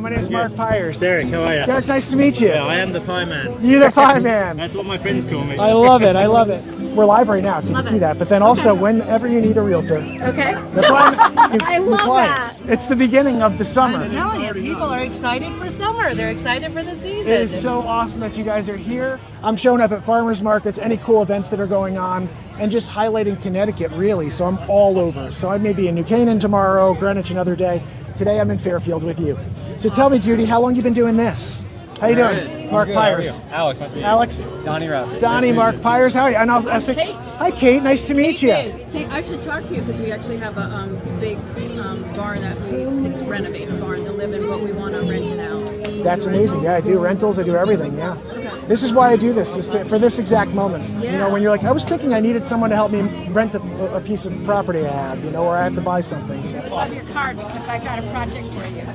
doing? My name is Mark Pyers. Derek, how are you? Derek, nice to meet you. Yeah, I am the pie man. You're the pie man. That's what my friends call me. I love it. I love it. We're live right now, so you can see that. But then also, whenever you need a realtor. Okay. That's why I love that. It's the beginning of the summer. I'm telling you, people are excited for summer. They're excited for the season. It is so awesome that you guys are here. I'm showing up at farmers markets, any cool events that are going on, and just highlighting Connecticut, really. So I'm all over. So I may be in New Canaan tomorrow, Greenwich another day. Today I'm in Fairfield with you. So tell me, Judy, how long you been doing this? How you doing? Mark Pyers. Alex, nice to meet you. Alex. Donnie Rouse. Donnie, Mark Pyers. How are you? And I'll say, Kate. hi, Kate. Nice to meet you. Hey, I should talk to you because we actually have a big barn it's renovated barn to live in, but we want to rent it out. That's amazing. Yeah, I do rentals. I do everything. Yeah. Okay. This is why I do this, for this exact moment. Yeah. You know, when you're like, I was thinking I needed someone to help me rent a piece of property I have, you know, or I have to buy something. So. Love your card because I got a project for you.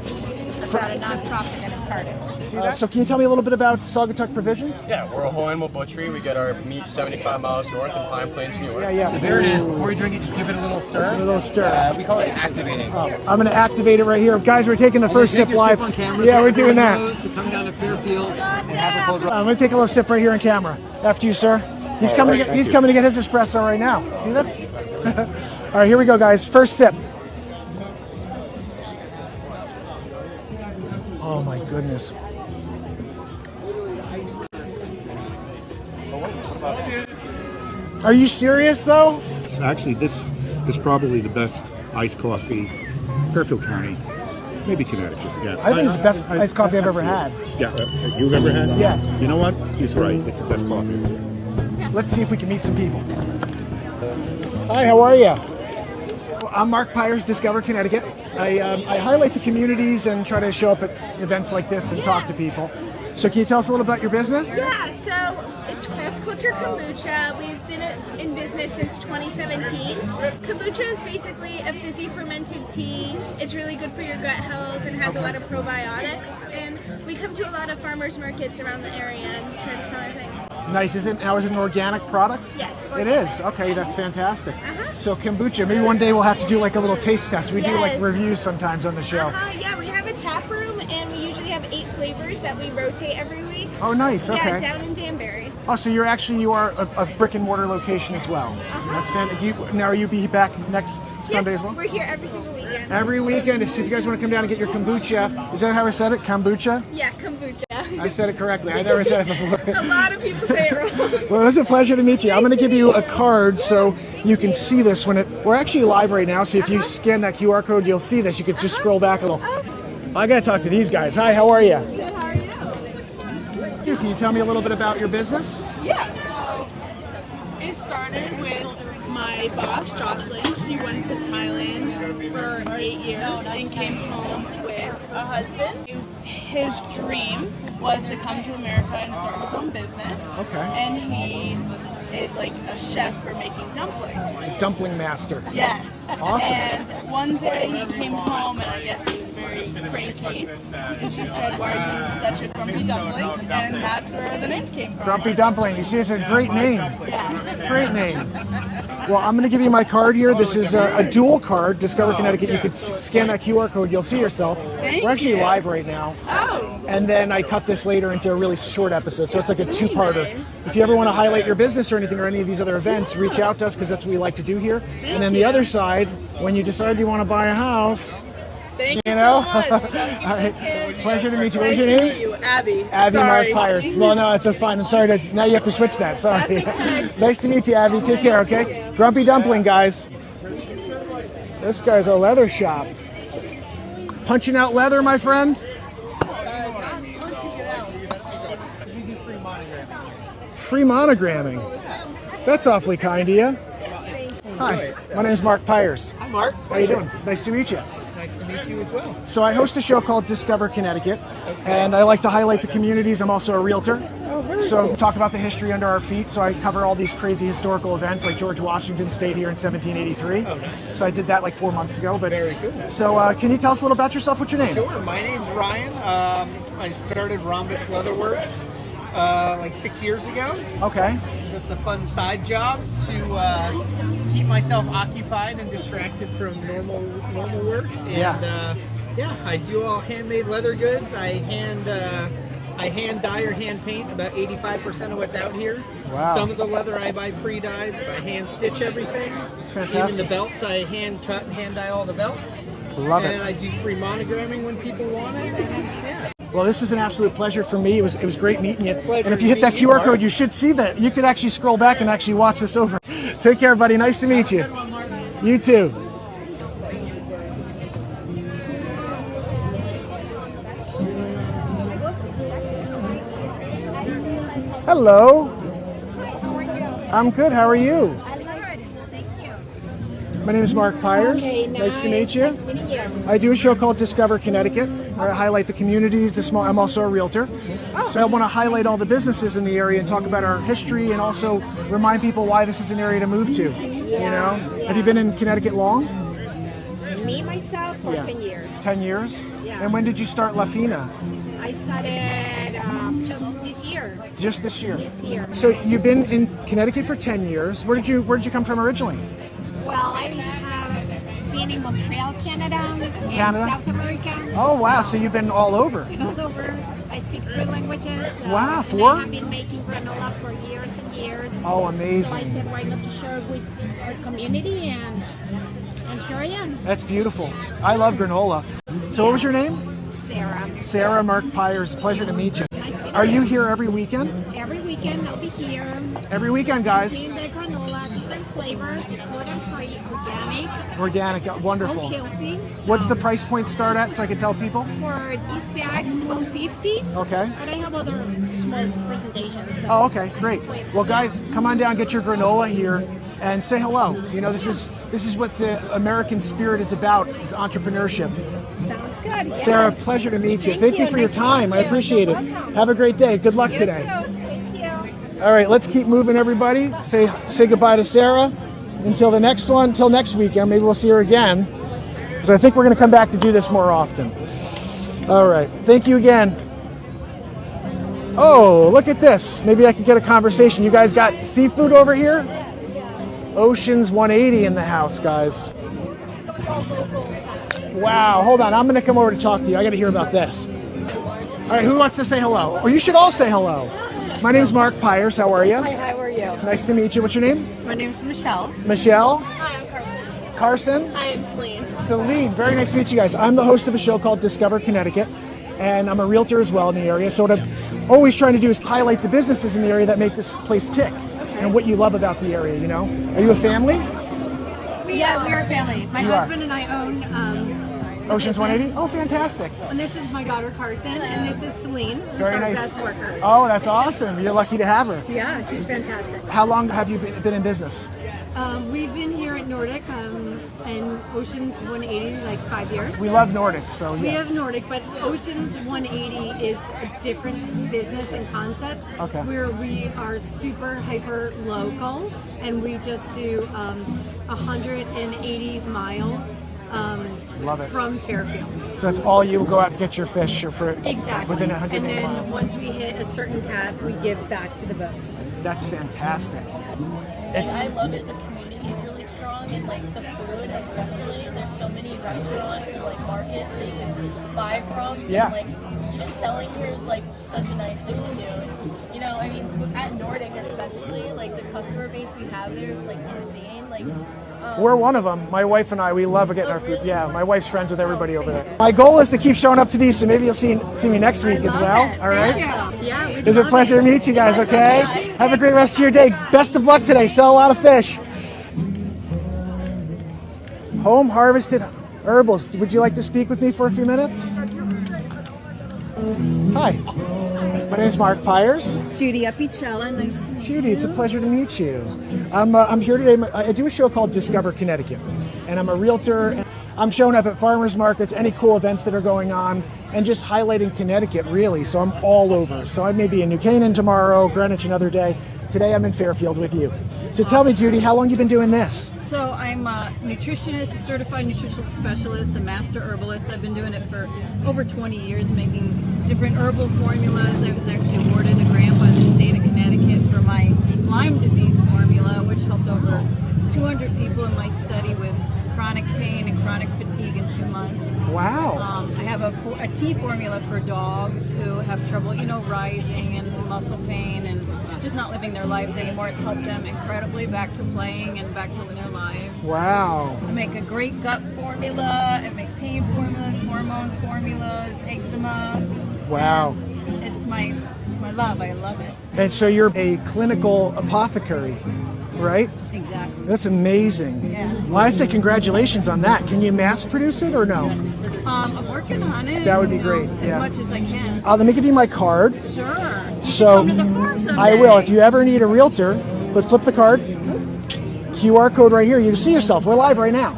About a nonprofit in Cardiff. See that? So can you tell me a little bit about Saugatuck Provisions? Yeah, we're a whole animal butchery. We get our meat 75 miles north in Pine Plains, New York. Yeah. So there it is. Before you drink it, just give it a little stir. A little stir. We call it activating. I'm going to activate it right here. Guys, we're taking the first sip live. Yeah, we're doing that. To come down to Fairfield and have a I'm going to take a little sip right here in camera. After you, sir. He's coming to get his espresso right now. See this? All right, here we go, guys. First sip. Oh my goodness. Are you serious though? Actually, this is probably the best iced coffee, Fairfield County, maybe Connecticut. Yeah, I think it's the best iced coffee I've ever had. Yeah, you've ever had? Yeah. You know what? He's right. It's the best coffee. Let's see if we can meet some people. Hi, how are you? I'm Mark Pyers, Discover Connecticut. I highlight the communities and try to show up at events like this and talk to people. So can you tell us a little about your business? Yeah, so it's Cross Culture Kombucha. We've been in business since 2017. Kombucha is basically a fizzy fermented tea. It's really good for your gut health and has a lot of probiotics. And we come to a lot of farmers markets around the area and try to sell our things. Nice. Is it an organic product? Yes. It is. Okay, that's fantastic. So kombucha, maybe one day we'll have to do like a little taste test. We do like reviews sometimes on the show. Yeah, we have a tap room and we usually have 8 flavors that we rotate every week. Oh, nice. Okay. Yeah, down in Danbury. Oh, so you are a brick and mortar location as well. That's fantastic. Now, are you be back next Sunday as well? We're here every single weekend. Every weekend. If you guys want to come down and get your kombucha, is that how I said it? Kombucha? Yeah, kombucha. I said it correctly. I never said it before. A lot of people say it wrong. Well, it was a pleasure to meet you. I'm going to give you a card so you can see this when we're actually live right now. So if you scan that QR code, you'll see this. You could just scroll back a little. I got to talk to these guys. Hi, how are you? Good, how are you? Can you tell me a little bit about your business? Yeah, so it started with my boss, Jocelyn. She went to Thailand for 8 years and came home with a husband. His dream was to come to America and start his own business. Okay. And he is like a chef for making dumplings. It's a dumpling master. Yes. Awesome. And one day he came home and I guess he was very cranky. And she said, "Why are you such a grumpy dumpling?" And that's where the name came from. Grumpy Dumpling. You see, it's a great name. Yeah. Great name. Well, I'm going to give you my card here. This is a dual card, Discover Connecticut. You could scan that QR code. You'll see yourself. We're actually live right now. Oh. And then I cut this later into a really short episode. So it's like a two-parter. If you ever want to highlight your business or anything or any of these other events, reach out to us because that's what we like to do here. And then the other side, when you decide you want to buy a house, Thank you you know? so much. All right. Pleasure to meet you. What was Nice your to name? meet you, Abby. Abby Sorry. Mark Pyers. Well, no, it's a fine. I'm sorry to. Now you have to switch that. Sorry. Nice to meet you, Abby. Take care. Okay. Grumpy Dumpling, guys. This guy's a leather shop. Punching out leather, my friend. Free monogramming. That's awfully kind of you. Hi, my name is Mark Pyers. Hi, Mark. How you doing? Nice to meet you. Nice to meet you as well. So I host a show called Discover Connecticut, and I like to highlight the communities. I'm also a realtor. So talk about the history under our feet. So I cover all these crazy historical events, like George Washington stayed here in 1783. So I did that like 4 months ago. But Very good. So can you tell us a little about yourself? What's your name? Sure. My name's Ryan. I started Rhombus Leatherworks like 6 years ago. Okay. Just a fun side job to keep myself occupied and distracted from normal work. And Yeah, I do all handmade leather goods. I hand dye or hand paint about 85% of what's out here. Wow. Some of the leather I buy pre-dyed. I hand stitch everything. It's fantastic. Even the belts, I hand cut and hand dye all the belts. Love it. And I do free monogramming when people want it. And yeah. Well, this is an absolute pleasure for me. It was great meeting you. Pleasure And if you hit that meeting you, QR Mark. code, you should see that. You could actually scroll back and actually watch this over. Take care, buddy. Nice to meet you. You too. Hello. I'm good. How are you? My name is Mark Pyers. Okay, nice to meet you. Nice meeting you. I do a show called Discover Connecticut, where I highlight the communities, the small. I'm also a realtor, so I want to highlight all the businesses in the area and talk about our history, and also remind people why this is an area to move to. You know, have you been in Connecticut long? Me, myself, for 10 years. 10 years. Yeah. And when did you start La Fina? I started just this year. Just this year. This year. So you've been in Connecticut for 10 years. Where did you come from originally? Well, I have been in Montreal, Canada, and Canada? South America. Oh wow! So you've been all over. All over. I speak 3 languages. Wow, and 4? I have been making granola for years and years. Oh, So I amazing. said, why not to share with our community, and here I am. That's beautiful. I love granola. So what was your name? Sarah. Sarah Mark Pyers. Pleasure to meet you. Nice meeting Are you here every weekend? Every weekend I'll be here. Every weekend, guys. Seeing the granola, different flavors, gluten-free, organic, Organic, all wonderful. healthy. What's the price point start at so I can tell people? For these bags, $12.50. Okay. But I have other small presentations. So. Oh, okay, great. Well, guys, come on down, get your granola here, and say hello. You know, this is what the American spirit is about, is entrepreneurship. Sounds good. Yes. Sarah, pleasure to meet you. Thank you for your Nice to time. meet I you. appreciate it. You're welcome. Have a great day. Good luck You today. too. Thank you. All right, let's keep moving, everybody. Say goodbye to Sarah. Until the next one, until next weekend. Maybe we'll see her again, because I think we're going to come back to do this more often. All right, thank you again. Oh, look at this. Maybe I could get a conversation. You guys got seafood over here? Ocean's 180 in the house, guys. Wow, hold on. I'm going to come over to talk to you. I got to hear about this. All right, who wants to say hello? Or you should all say hello. My name's Mark Pyers. How are you? Hi, how are you? Nice to meet you. What's your name? My name's Michelle. Michelle? Hi, I'm Carson. Carson? Hi, I'm Celine. Celine. Very nice to meet you guys. I'm the host of a show called Discover Connecticut, and I'm a realtor as well in the area. So what I'm always trying to do is highlight the businesses in the area that make this place tick and what you love about the area, you know? Are you a family? Yeah, we're a family. My You are. husband and I own Ocean's 180? Oh, fantastic. and this is my daughter Carson, and this is Celine, who's Very our nice. best worker. Oh, that's awesome. You're lucky to have her. Yeah, she's fantastic. How long have you been in business? We've been here at Nordic and Ocean's 180 like 5 years. We love Nordic, so We yeah. have Nordic, but Ocean's 180 is a different business and concept. Okay. Where we are super hyper local, and we just do 180 miles Love it. from Fairfield. So that's all you go out to get your fish or for Exactly. within 100 and then miles. once we hit a certain cap, we give back to the boats. That's fantastic. It's, I love it. The community is really strong, and like the food, especially. There's so many restaurants and like markets that you can buy from. Yeah. And, like even selling here is like such a nice thing to do. And, you know, I mean, at Nordic especially, like the customer base we have there is like insane. Like. We're one of them. My wife and I, we love getting our food. Yeah, my wife's friends with everybody over there. My goal is to keep showing up to these, so maybe you'll see me next week as well. All right? Yeah, we It's a pleasure to meet you guys, okay? Have a great rest of your day. Best of luck today. Sell a lot of fish. Home harvested herbals. Would you like to speak with me for a few minutes? Hi. My name is Mark Pyers. Judy Apicella, nice to meet you. Judy, it's a pleasure to meet you. I'm here today. I do a show called Discover Connecticut, and I'm a realtor. I'm showing up at farmers markets, any cool events that are going on, and just highlighting Connecticut, really. So I'm all over. So I may be in New Canaan tomorrow, Greenwich another day. Today I'm in Fairfield with you. So tell me, Judy, how long you been doing this? So I'm a nutritionist, a certified nutritional specialist, a master herbalist. I've been doing it for over 20 years, making different herbal formulas. I was actually awarded a grant by the state of Connecticut for my Lyme disease formula, which helped over 200 people in my study with chronic pain and chronic fatigue in 2 months. Wow. I have a tea formula for dogs who have trouble, rising and muscle pain and just not living their lives anymore. It's helped them incredibly back to playing and back to living their lives. Wow. I make a great gut formula. I make pain formulas, hormone formulas, eczema. Wow. It's my love. I love it. And so you're a clinical apothecary, right? Exactly. That's amazing. Yeah. Well, I say congratulations on that. Can you mass produce it or no? I'm working on it. That would be great. As Yeah. much as I can. Let me give you my card. Sure. So Come to the farm someday. I will. If you ever need a realtor, but flip the card. QR code right here. You can see yourself. We're live right now.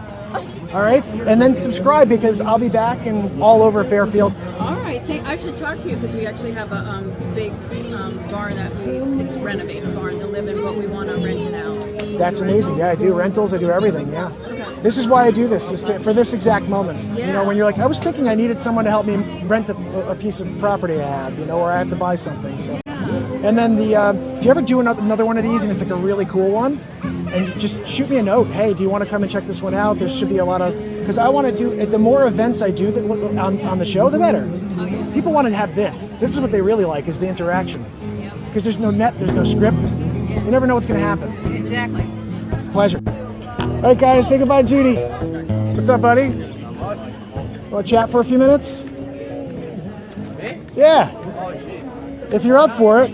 All right, and then subscribe because I'll be back and all over Fairfield. All right, I should talk to you because we actually have a big barn that it's renovated barn to live in, but we want to rent it out. That's amazing. Yeah, I do rentals. I do everything. Yeah. Okay. This is why I do this, just for this exact moment. Yeah. When you're like, I was thinking I needed someone to help me rent a piece of property I have, or I have to buy something. So. And then if you ever do another one of these and it's like a really cool one, and just shoot me a note. Hey, do you want to come and check this one out? There should be a lot of, because I want to do, the more events I do that on the show, the better. Oh, yeah. People want to have this. This is what they really like, is the interaction. Because there's no net, there's no script. You never know what's going to happen. Exactly. Pleasure. All right, guys, say goodbye, Judy. What's up, buddy? Want to chat for a few minutes? Yeah. If you're up for it,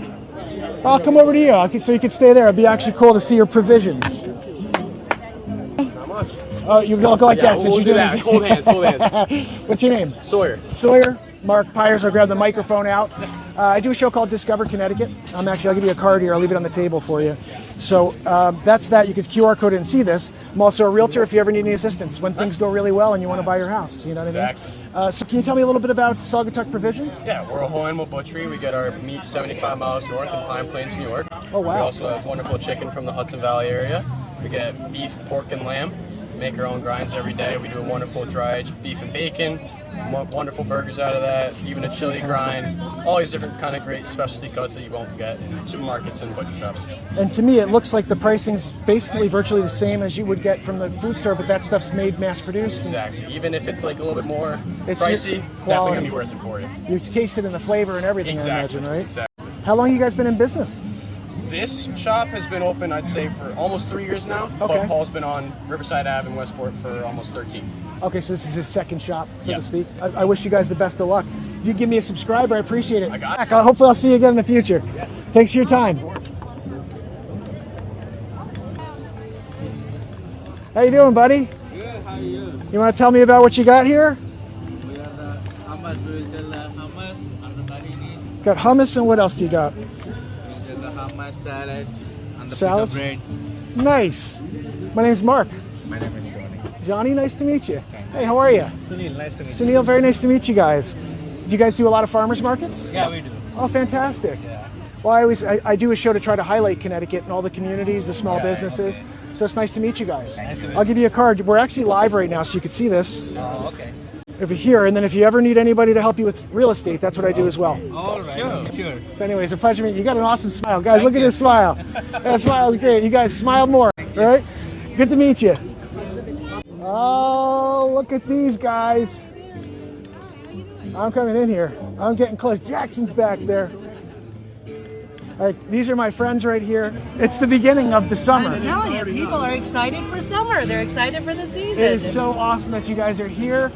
I'll come over to you so you can stay there. It'd be actually cool to see your provisions. Oh, you look like that since you do that. Hold hands, hold hands. What's your name? Sawyer. Sawyer. Mark Pyers. I'll grab the microphone out. I do a show called Discover Connecticut. I'll give you a card here. I'll leave it on the table for you. So that's that. You can QR code it and see this. I'm also a realtor if you ever need any assistance when things go really well and you want to buy your house. You know what I mean? So can you tell me a little bit about Saugatuck Provisions? Yeah, we're a whole animal butchery. We get our meat 75 miles north in Pine Plains, New York. Oh, wow. We also have wonderful chicken from the Hudson Valley area. We get beef, pork, and lamb. We make our own grinds every day. We do a wonderful dry beef and bacon. Wonderful burgers out of that, even a chili grind, all these different kind of great specialty cuts that you won't get in supermarkets and butcher shops. And to me, it looks like the pricing's basically virtually the same as you would get from the food store, but that stuff's made mass-produced. Exactly. Even if it's like a little bit more It's pricey, definitely quality. going to be worth it for you. You taste it in the flavor and everything, Exactly. I imagine, right? Exactly. How long have you guys been in business? This shop has been open, I'd say, for almost 3 years now. Okay. But Paul's been on Riverside Ave in Westport for almost 13. Okay, so this is his second shop, so Yeah. to speak. I wish you guys the best of luck. If you give me a subscriber, I appreciate it. I got it. Hopefully I'll see you again in the future. Yeah. Thanks for your time. How you doing, buddy? Good, how are you? You want to tell me about what you got here? We have the hummus, we sell the hummus and the marinade. Got hummus, and what else do you got? We sell the hummus, salads, and the Salads? pita bread. Nice. My name's Mark. My name is Johnny. Johnny, nice to meet you. Hey, how are you? Sunil, nice to meet you. Sunil, very nice to meet you guys. Do you guys do a lot of farmers markets? Yeah, we do. Oh, fantastic. Yeah. Well, I do a show to try to highlight Connecticut and all the communities, the small businesses. okay. So it's nice to meet you guys. Nice to meet I'll give you a card. We're actually live right now, so you can see this Oh, okay. over here. And then if you ever need anybody to help you with real estate, that's what I do as well. All right. Sure. So anyways, a pleasure meeting you. You got an awesome smile. Guys, look at his smile. That smile is great. You guys smile more, all right? Good to meet you. Oh, look at these guys. I'm coming in here. I'm getting close. Jackson's back there. All right, these are my friends right here. It's the beginning of the summer. I'm telling you, people are excited for summer. They're excited for the season. It is so awesome that you guys are here.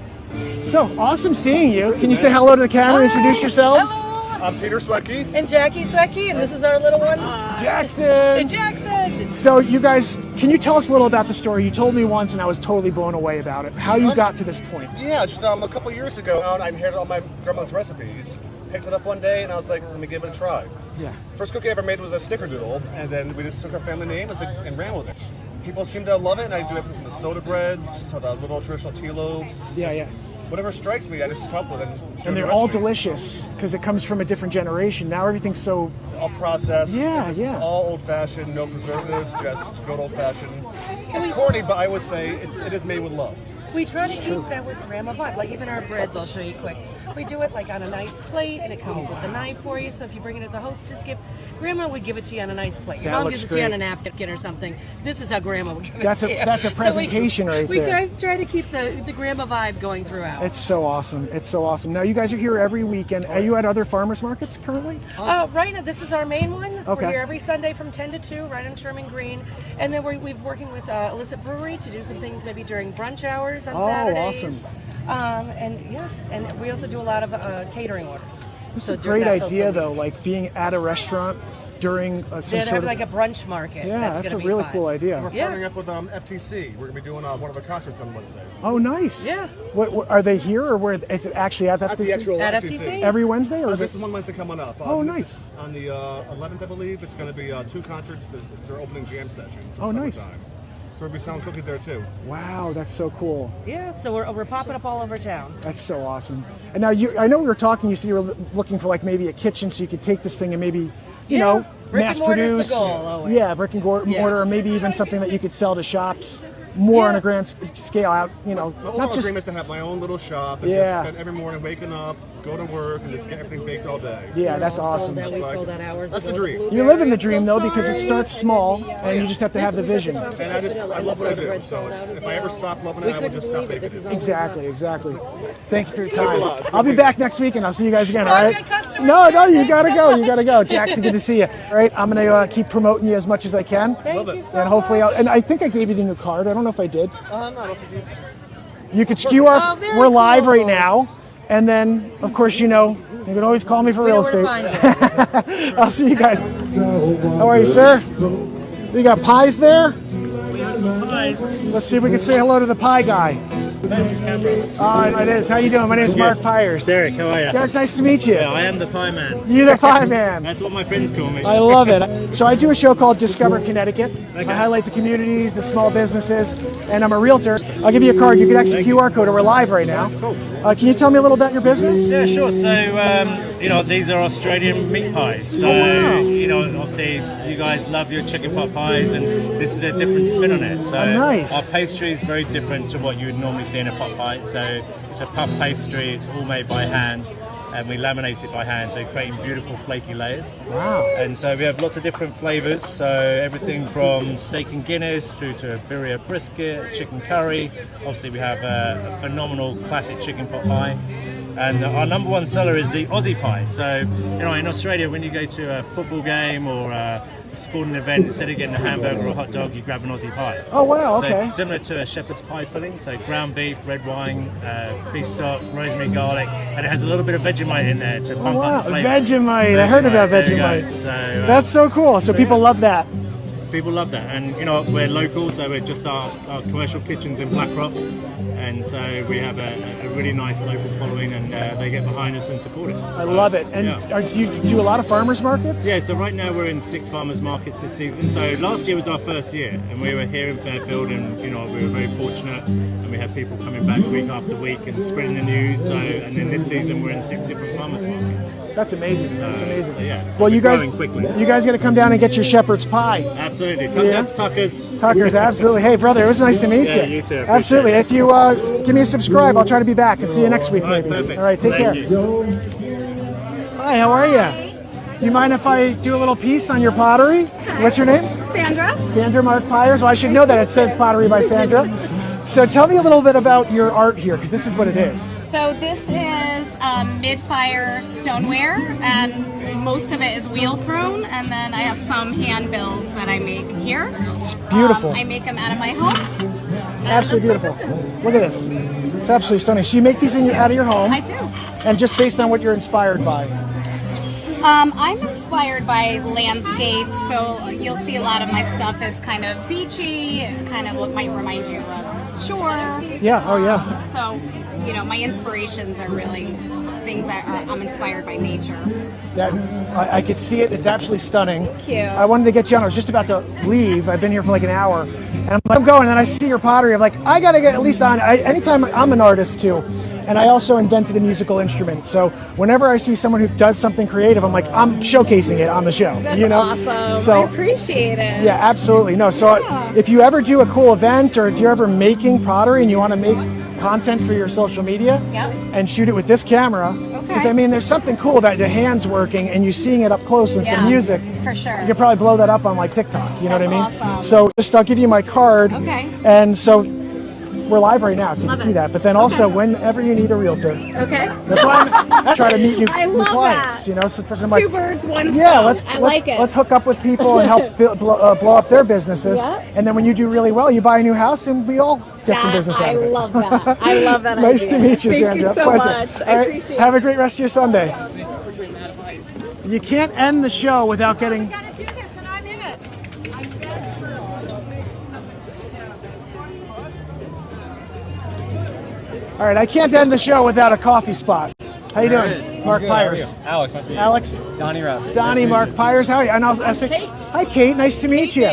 So awesome seeing you. Can you say hello to the camera and introduce yourselves? Hello. I'm Peter Swecke. And Jackie Swecke, and this is our little one. Jackson. And Jackson. So you guys, can you tell us a little about the story? You told me once and I was totally blown away about it. How you got to this point. Yeah, just a couple years ago, I inherited all my grandma's recipes. Picked it up one day and I was like, let me give it a try. Yeah. First cookie I ever made was a snickerdoodle, and then we just took our family name and ran with it. People seem to love it, and I do it from the soda breads to the little traditional tea loaves. Yeah, yeah. Whatever strikes me, I just come up with it. And they're all delicious because it comes from a different generation. Now everything's so all processed. Yeah, This yeah. is all old-fashioned, no preservatives, just good old-fashioned. It's corny, but I would say it is made with love. We try to keep that with grandma vibe. Like even our breads, I'll show you quick. We do it like on a nice plate, and it comes with a knife for you. So if you bring it as a hostess gift, grandma would give it to you on a nice plate. Your That mom looks gives it to you on great. a napkin or something. This is how grandma would give it That's to a you. that's a presentation right we there. try to keep the grandma vibe going throughout. It's so awesome. It's so awesome. Now you guys are here every weekend. Are you at other farmers markets currently? Right now, this is our main one. Okay. We're here every Sunday from 10 to 2, right on Sherman Green. And then we're working with Illicit Brewery to do some things maybe during brunch hours on Saturdays. Awesome. And we also do a lot of catering orders. It's a great idea though, like being at a restaurant during some sort of like a brunch market. Yeah, that's a really cool idea. We're partnering up with FTC. We're going to be doing one of our concerts on Wednesday. Oh, nice. Yeah. What are they here, or where is it actually at FTC? At the actual At FTC. FTC? Every Wednesday, or is this it? is one Wednesday coming up. Oh, nice. On the 11th, I believe, it's going to be 2 concerts. It's their opening jam session. For Oh, nice. summertime. So we'll be selling cookies there too. Wow, that's so cool. Yeah, so we're popping up all over town. That's so awesome. And now I know we were talking. You said you were looking for like maybe a kitchen, so you could take this thing and maybe you know brick mass and mortar's produce. the goal, always. Yeah, brick and mortar, or maybe even something that you could sell to shops more on a grand scale out. You know, My not overall just dream is to have my own little shop and just spend every morning waking up, go to work, and just get everything baked all day. Yeah, that's awesome. We sold out hours. That's the dream. You live in the dream though, because it starts small, and you just have to have the vision. And I love what I do. So if I ever stop loving it, I will just stop making it. Exactly. Thanks for your Thanks a time. lot. I'll be back next week, and I'll see you guys again. All right? No, you gotta go. You gotta go. Jackson, good to see you. All right, I'm gonna keep promoting you as much as I can. Thank you so And hopefully, and I think I gave you the new card. I don't know if I did. No, I don't think You could QR. Oh, very We're live cool. right now, and then of course you can always call me for real estate. I'll see you guys. How are you, sir? You got pies there? We have some pies. Let's see if we can say hello to the pie guy. It is. How you doing? My name is Mark Pyers. Derek, how are you? Derek, nice to meet you. Yeah, I am the pie man. You're the pie man. That's what my friends call me. I love it. So I do a show called Discover Connecticut. I highlight the communities, the small businesses, and I'm a realtor. I'll give you a card. You can actually QR code it. We're live right now. Cool. Can you tell me a little about your business? Yeah, sure. So, these are Australian meat pies. So, obviously you guys love your chicken pot pies, and this is a different spin on it. So nice. Our pastry is very different to what you would normally see in a pot pie. So it's a puff pastry. It's all made by hand, and we laminate it by hand, so creating beautiful flaky layers. Wow. And so we have lots of different flavors. So everything from steak and Guinness through to a birria brisket, chicken curry. Obviously we have a phenomenal classic chicken pot pie. And our number one seller is the Aussie pie. So, in Australia, when you go to a football game or a sporting event, instead of getting a hamburger or a hot dog, you grab an Aussie pie. Oh, wow, okay. So it's similar to a shepherd's pie filling. So ground beef, red wine, beef stock, rosemary, garlic, and it has a little bit of Vegemite in there to pump up the flavor. Vegemite. I heard about There you go. Vegemite. So, That's so cool. So people love that. People love that, and we're local, so we're just our commercial kitchens in Blackrock, and so we have a really nice local following, and they get behind us and support it. I love it. And do you do a lot of farmers markets? Yeah, so right now we're in 6 farmers markets this season. So last year was our first year, and we were here in Fairfield, and we were very fortunate, and we had people coming back week after week and spreading the news. So, and then this season we're in 6 different farmers markets. That's amazing. That's amazing. So, yeah, so well, we're you guys growing quickly. got to come down and get your shepherd's pie. Absolutely. Come down to Tucker's. Tucker's, absolutely. Hey, brother, it was nice to meet you. Yeah, you too. Appreciate Absolutely. it. If you give me a subscribe, I'll try to be back. I'll see you next week, All right, maybe. perfect. All right, take care. Thank you. Hi, how are you? Do you mind if I do a little piece on your pottery? What's your name? Sandra. Sandra Mark Pyers. Well, I should know that. It says Pottery by Sandra. So tell me a little bit about your art here, because this is what it is. So this is mid-fire stoneware, and most of it is wheel thrown, and then I have some hand builds that I make here. It's beautiful. I make them out of my home. Absolutely beautiful. Look at this. It's absolutely stunning. So you make these out of your home? I do. And just based on what you're inspired by? I'm inspired by landscapes, so you'll see a lot of my stuff is kind of beachy, kind of what might remind you of shore. Yeah, oh yeah. So, my inspirations are really things that I'm inspired by nature. That I could see it. It's absolutely stunning. Thank you. I wanted to get you on. I was just about to leave. I've been here for like an hour, and I'm going, and I see your pottery. I'm like, I got to get at least on. Anytime I'm an artist too, and I also invented a musical instrument. So whenever I see someone who does something creative, I'm like, I'm showcasing it on the show. That's awesome. So, I appreciate it. Yeah, absolutely. No, so if you ever do a cool event, or if you're ever making pottery and you want to make content for your social media Yep. and shoot it with this camera. Because I mean, there's something cool about the hands working and you seeing it up close and some music. For sure. You could probably blow that up on like TikTok. You know what I mean? Awesome. So just I'll give you my card. Okay. And so we're live right now, so you Love can see it. that. But then also, whenever you need a realtor, Okay. that's why I try to meet new clients. that. You know, so it's like, Two birds, one yeah, stone. I like it. let's hook up with people and help blow up their businesses. Yeah. And then when you do really well, you buy a new house, and we all get some business out of it. I love that. I love that Nice idea. to meet you, Thank Sandra. you so Pleasure. much. All I right, appreciate have it. a great rest of your Sunday. You can't end the show without getting. All right, I can't end the show without a coffee spot. How you doing? Mark Pyers. Alex, nice to meet you. Alex. Donnie Rouse. Donnie, Mark Pyers. How are you? And I say, hi, Kate. Nice to meet you.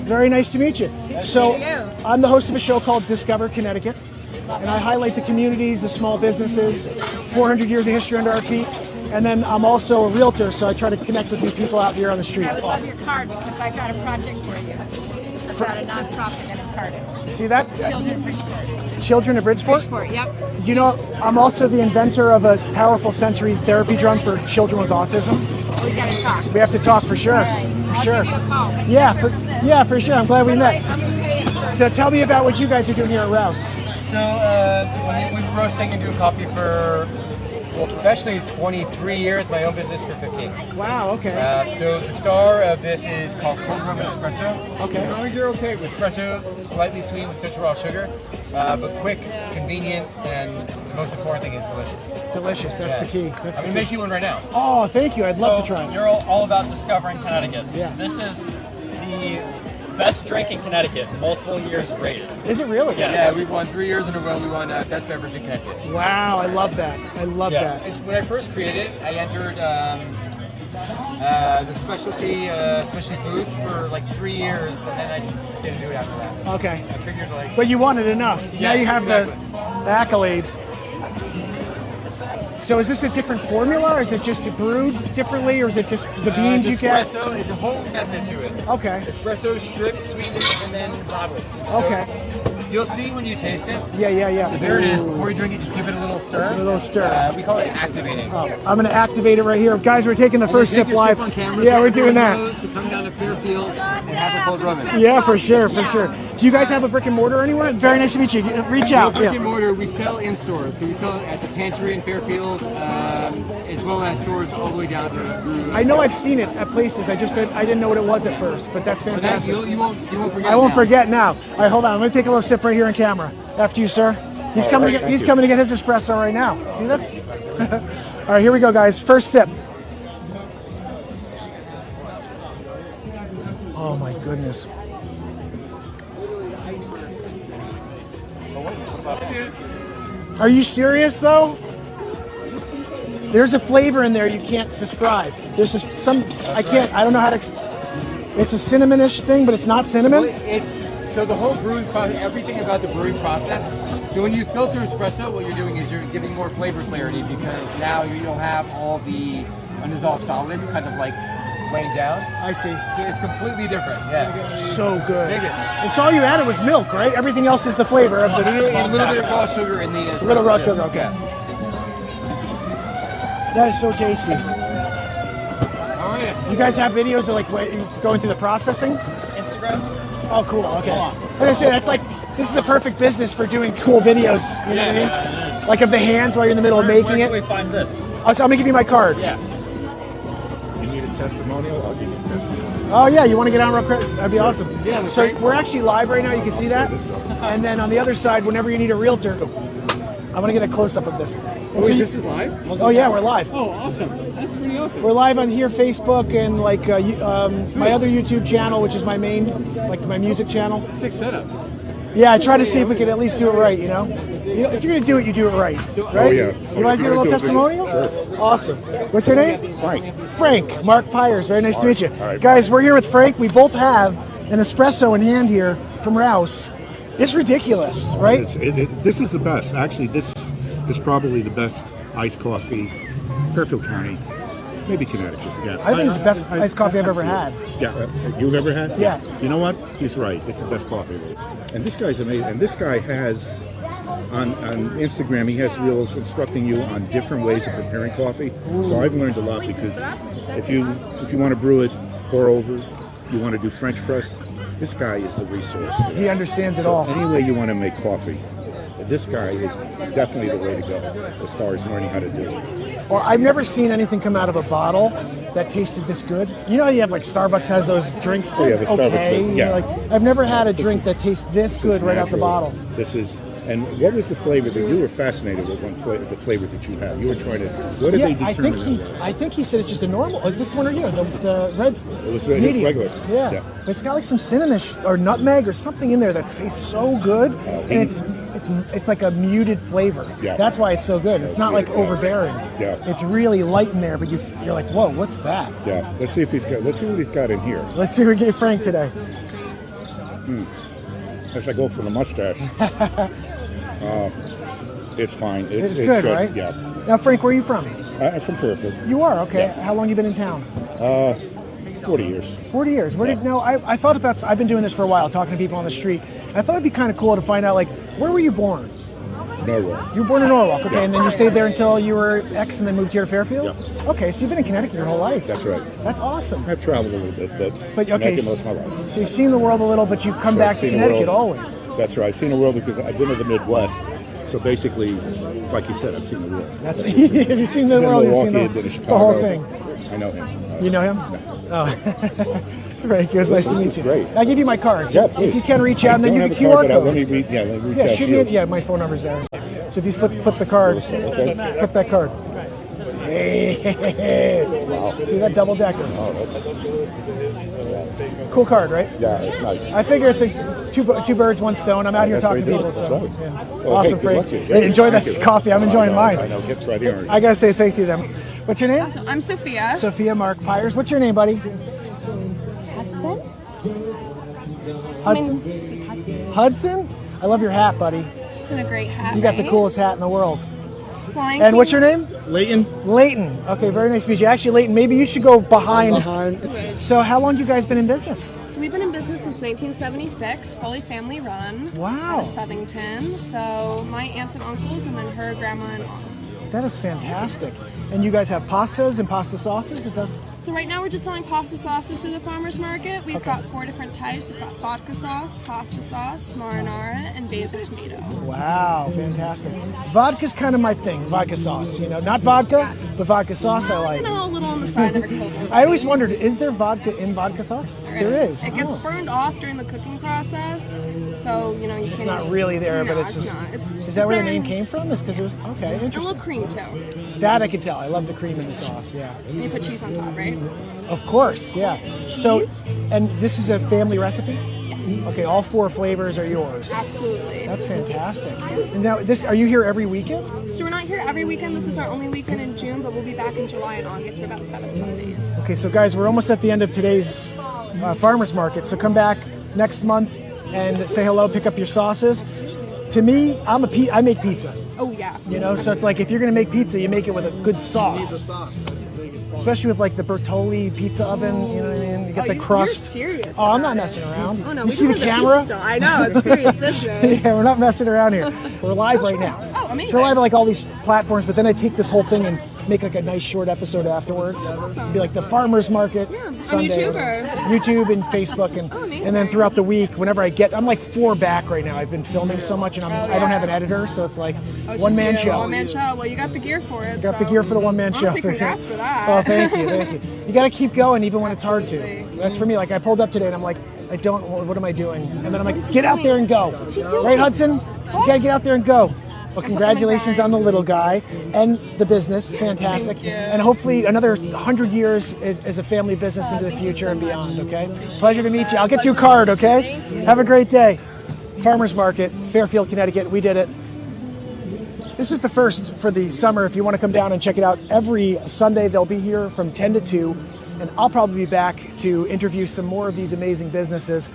Very nice to meet you. So, I'm the host of a show called Discover Connecticut, and I highlight the communities, the small businesses, 400 years of history under our feet. And then I'm also a realtor, so I try to connect with new people out here on the street. I love your card because I've got a project for you. I've got a nonprofit in Cardiff. See that? Children of Bridgeport. Children of Bridgeport? Bridgeport, yep. You know, I'm also the inventor of a powerful sensory therapy drum for children with autism. We got to talk. We have to talk for sure. All right. For I'll sure. give you a call. Yeah, for sure. I'm glad we met. So tell me about what you guys are doing here at Rouse. So we've been roasting and doing coffee for, well, professionally 23 years, my own business for 15. Wow, okay. So the star of this is called cold room espresso. Okay. You're okay. Espresso, slightly sweet with filter raw sugar, but quick, convenient, and the most important thing is delicious. Delicious, that's the key. I'm going to make you one right now. Oh, thank you. I'd love to try it. You're all about discovering Connecticut. Yeah. This is the best drink in Connecticut, multiple years rated. Is it really? Yes. Yeah, we've won 3 years in a row. We won Best Beverage in Connecticut. Wow, I love that. I love that. When I first created it, I entered the specialty foods for like 3 years, and then I just didn't do it after that. Okay. I figured like. But you wanted enough. Now Yes, you have exactly. the accolades. So is this a different formula, or is it just brewed differently, or is it just the beans you get? Espresso is a whole method to it. Okay. Espresso, strip, sweetened, and then bottled. So Okay. You'll see when you taste it. Yeah. So there it is. Before you drink it, just give it a little stir. A little stir. We call it activating. Oh, I'm going to activate it right here. Guys, we're taking the first Take sip your live. sip on camera, Yeah, so we're doing that. everyone knows to come down to Fairfield and have a cold rum. Yeah, for sure. Do you guys have a brick and mortar anywhere? Very nice to meet you. Reach out. Brick and mortar, we sell in stores. So we sell at the pantry in Fairfield, as well as stores all the way down to. I know I've seen it at places. I didn't know what it was at first, but that's fantastic. You won't forget. I won't now. forget now. All right, hold on. I'm going to take a little sip right here in camera. After you, sir. He's coming to get his espresso right now. See this? All right, here we go, guys. First sip. Oh my goodness. Are you serious though? There's a flavor in there you can't describe. There's just I don't know how to. It's a cinnamonish thing, but it's not cinnamon. So the whole brewing process, everything about the brewing process. So when you filter espresso, what you're doing is you're giving more flavor clarity because now you don't have all the undissolved solids kind of like laying down. I see. So it's completely different. Yeah. So good. Dig it. And so all you added was milk, right? Everything else is the flavor of the. And a little bit of raw sugar in the espresso. A little raw sugar. Okay. That is so tasty. All right. You guys have videos of like going through the processing? Instagram. Oh, cool. Okay. Like I said, this is the perfect business for doing cool videos. You know what I mean? Like of the hands while you're in the middle of making Where it. can we find this? So I'm gonna give you my card. Yeah. You need a testimonial? I'll give you a testimonial. Oh yeah, you want to get on real quick? That'd be awesome. Yeah. So we're actually live right now. You can see that. And then on the other side, whenever you need a realtor, I'm gonna get a close up of this. Oh, wait, this is live? Oh yeah, we're live. Oh, awesome. That's pretty awesome. We're live on here, Facebook, and like my other YouTube channel, which is my main, like my music channel. Sick setup. Yeah, I try to see if we can at least do it right. You know, if you're gonna do it, you do it right. Right? Oh, yeah. You want to do a little testimonial? Sure. Awesome. What's your name? Frank. Mark Pyers. Very nice to meet you. All right. Guys, we're here with Frank. We both have an espresso in hand here from Rouse. It's ridiculous, right? This is the best. Actually, this is probably the best iced coffee, Fairfield County, maybe Connecticut. Yeah, I think it's the best iced coffee I've ever had. Yeah, you've ever had? Yeah. You know what? He's right. It's the best coffie. And this guy's amazing. And this guy has on Instagram, he has reels instructing you on different ways of preparing coffee. So I've learned a lot because if you want to brew it, pour over, you want to do French press, this guy is the resource. He understands it all. Any way you want to make coffee, this guy is definitely the way to go as far as learning how to do it. Well, I've never seen anything come out of a bottle that tasted this good. You know, you have like Starbucks has those drinks. Oh, yeah, the Starbucks one, yeah. Like, I've never had a drink that tastes this good right out the bottle. This is, and what was the flavor that you were fascinated with? The flavor that you had. You were trying to. What did they determine? I think he said it's just a normal. Is this one or you? The red. It was medium. regular. Yeah. It's got like some cinnamon or nutmeg or something in there that tastes so good, and it's like a muted flavor. Yeah. That's why it's so good. It's not like overbearing. Yeah. It's really light in there, but you're like, whoa, what's that? Yeah. Let's see what he's got in here. Let's see what we gave Frank today. I should go for the mustache. It's fine. It's good, right? Yeah. Now, Frank, where are you from? I'm from Fairfield. You are? Okay. Yeah. How long you been in town? 40 years. 40 years. I thought about, I've been doing this for a while, talking to people on the street. I thought it'd be kind of cool to find out, like, where were you born? Norwalk. You were born in Norwalk, okay, Yeah. and then you stayed there until you were X and then moved here to Fairfield? Yeah. Okay, so you've been in Connecticut your whole life. That's right. That's awesome. I've traveled a little bit, but okay, Connecticut most of my life. So you've seen the world a little, but you come back to I've seen the Connecticut world. always. That's right. I've seen the world because I've been to the Midwest. So basically, like you said, I've seen the world. Have you seen the world? You've seen the whole thing. I know him. You know him? No. Oh. Frank, it was nice to meet you. Great. I'll give you my card. Yeah, please. If you can reach out, and then you I can don't have a QR card, code. but let me reach out shoot to me. you. Yeah, my phone number's there. So if you flip the card, Okay. flip that card. Wow. See that double decker? Oh, Cool card, right? yeah, it's nice. I figure it's a two birds, one stone. I'm out here That's talking to what I people. do. So, That's right. yeah. Well, Awesome, hey, good luck Frank. to you. Hey, enjoy Thank this you. coffee. I'm enjoying mine. I know. Gets right here. I gotta say thanks to them. What's your name? I'm Sophia. Sophia Mark Pyers. What's your name, buddy? Hudson? Hudson. This is Hudson. Hudson? I love your hat, buddy. It's a great hat. You got the right? coolest hat in the world. Thank And you. what's your name? Leighton. Leighton. Okay, very nice to meet you. Actually, Leighton, maybe you should go behind. So how long you guys been in business? So we've been in business since 1976, fully family run. Wow. Out of Southington. So my aunts and uncles, and then her grandma and aunts. That is fantastic. And you guys have pastas and pasta sauces? Is that? So right now we're just selling pasta sauces through the farmers market. We've got 4 different types. We've got vodka sauce, pasta sauce, marinara, and basil tomato. Wow, fantastic. Vodka's kind of my thing, vodka sauce. You know, not vodka, but vodka sauce I like. You know, a little on the side of a coat. I always wondered, is there vodka in vodka sauce? There is. It gets Oh. burned off during the cooking process, so you know you It's can. not really there, but it's just. not. Is that where the name came from? Is because it was okay. A Interesting. little cream too. That I can tell. I love the cream in the sauce. Yeah. And you put cheese on top, right? Of course, yeah. So, and this is a family recipe? Yes. Okay, all 4 flavors are yours. Absolutely. That's fantastic. And now, are you here every weekend? So we're not here every weekend. This is our only weekend in June, but we'll be back in July and August for about 7 Sundays. Okay, so guys, we're almost at the end of today's farmers market. So come back next month and say hello, pick up your sauces. To me, I make pizza. Oh yeah. You know, so it's like if you're gonna make pizza, you make it with a good sauce. Especially with like the Bertolli pizza oven, you know what I mean? You get the crust. You're serious. Oh, I'm not messing around. Oh no, You we see the just have camera? pizza. I know, it's serious business. Yeah, we're not messing around here. We're live right now. Oh, amazing. So we're live on like all these platforms, but then I take this whole thing and make like a nice short episode afterwards. awesome. Be like the farmers market on Sunday. YouTube or? YouTube and Facebook, and then throughout the week, whenever I get, I'm like 4 back right now. I've been filming so much, and I don't have an editor, so it's like one-man show. One-man show. Well, you got the gear for it. Got the gear for the one-man show. Honestly, congrats for that. Oh, thank you, thank you. You got to keep going even when it's hard to. That's for me. Like I pulled up today, and I'm like, what am I doing? And then I'm like, get out there and go. Right, Hudson? You got to get out there and go. Well, congratulations on the little guy and the business. It's fantastic. And hopefully another 100 years as a family business into the future and beyond, okay? Pleasure to meet you. I'll get you a card, okay? Have a great day. Farmers Market, Fairfield, Connecticut. We did it. This is the first for the summer. If you want to come down and check it out, every Sunday they'll be here from 10 to 2. And I'll probably be back to interview some more of these amazing businesses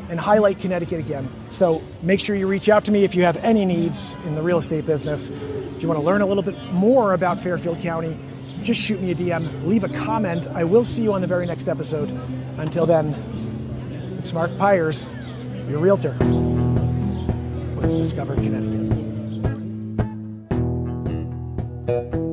and highlight Connecticut again. So make sure you reach out to me if you have any needs in the real estate business. If you want to learn a little bit more about Fairfield County, just shoot me a DM, leave a comment. I will see you on the very next episode. Until then, it's Mark Pyers, your realtor with Discover Connecticut. you.